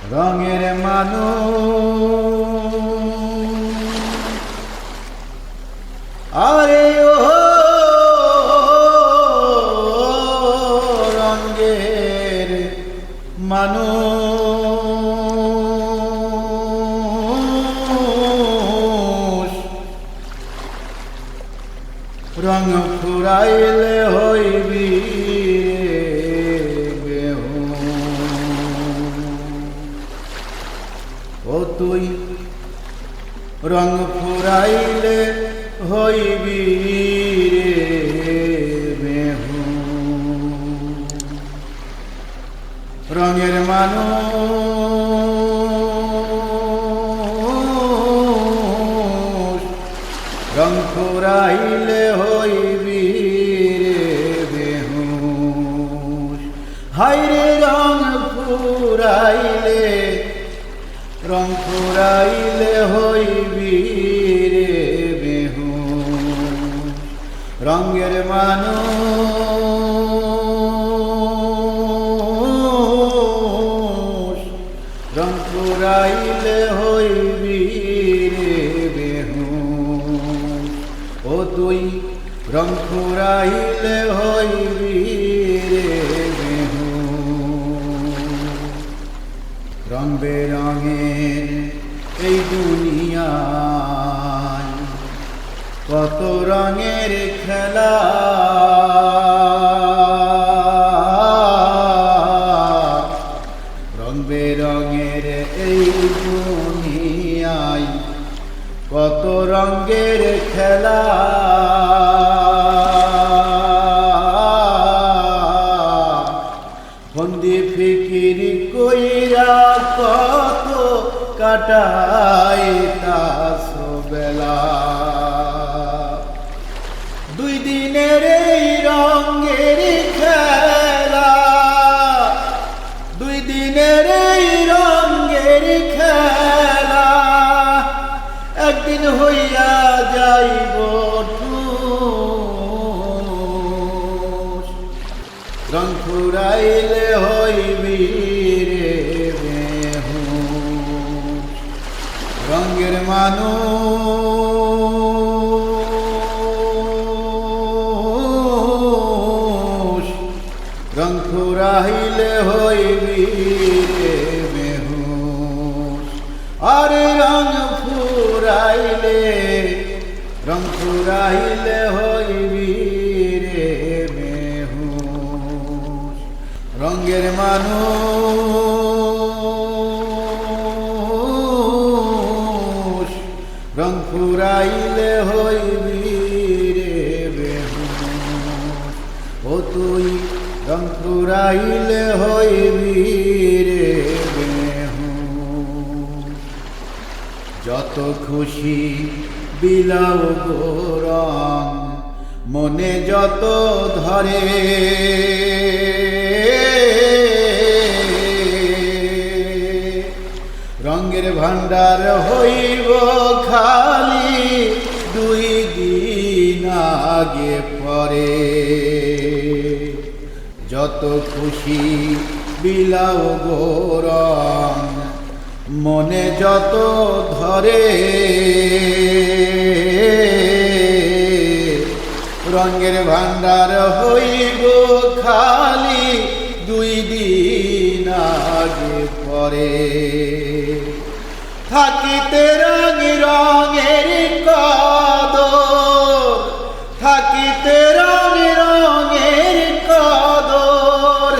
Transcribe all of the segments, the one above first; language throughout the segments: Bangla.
রঙের মানুষ আরে ও রঙের মানুষ রঙ ফুরাইলে হইবি ও তুই রঙ ফুরাইলে হইবি বেহু রঙের মানুষ রঙ ফুরাইলে হইবি বেহু হাইরে রঙ ফুরাইলে রং ফুরাইলে হইবি রে বেহুশ রঙের মানুষ রং ফুরাইলে হইবি রে বেহুশ ও তুই রং ফুরাইলে হইবি রে রং বেরঙের এই দুনিয়ায় কত রঙের খেলা রং বেরঙের এই দুনিয়ায় কত রঙের খেলা বন্দি ফিকির কইরা কত কাটাই তাস বেলা দুই দিনের এই রঙের খেলা দুই দিনের এই রঙের খেলা একদিন হইয়া যাইব রং ফুরাইলে হইবি রে বেহুশ রঙের মানুষ রং ফুরাইলে হইবি রে বেহুশ আরে রং ফুরাইলে হইবি রে রঙের মানুষ রং ফুরাইলে হইবি রে বেহুশ ও তুই রং ফুরাইলে হইবি রে বেহুশ যত খুশি বিলাও গো রং মনে যত ধরে রঙের ভান্ডার হইব খালি দুই দিন আগে পরে যত খুশি বিলাও গো রং মনে যত ধরে রঙের ভান্ডার হইব খালি দুই দিন আগে পরে থাকিতে রঙের কদর থাকিতে রঙের কদর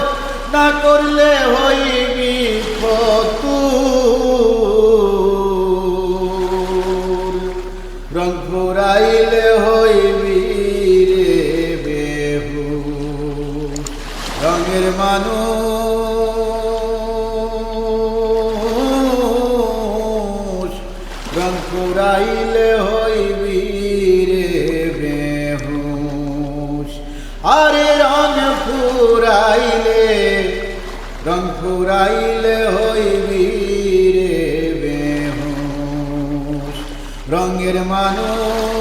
না করলে হইবি ফতুর রং ফুরাইলে হইবি রে বেহুশ রঙের মানুষ রং ফুরাইলে হইবি রে বেহুশ আরে রং ফুরাইলে হইবি রে বেহুশ রঙের মানুষ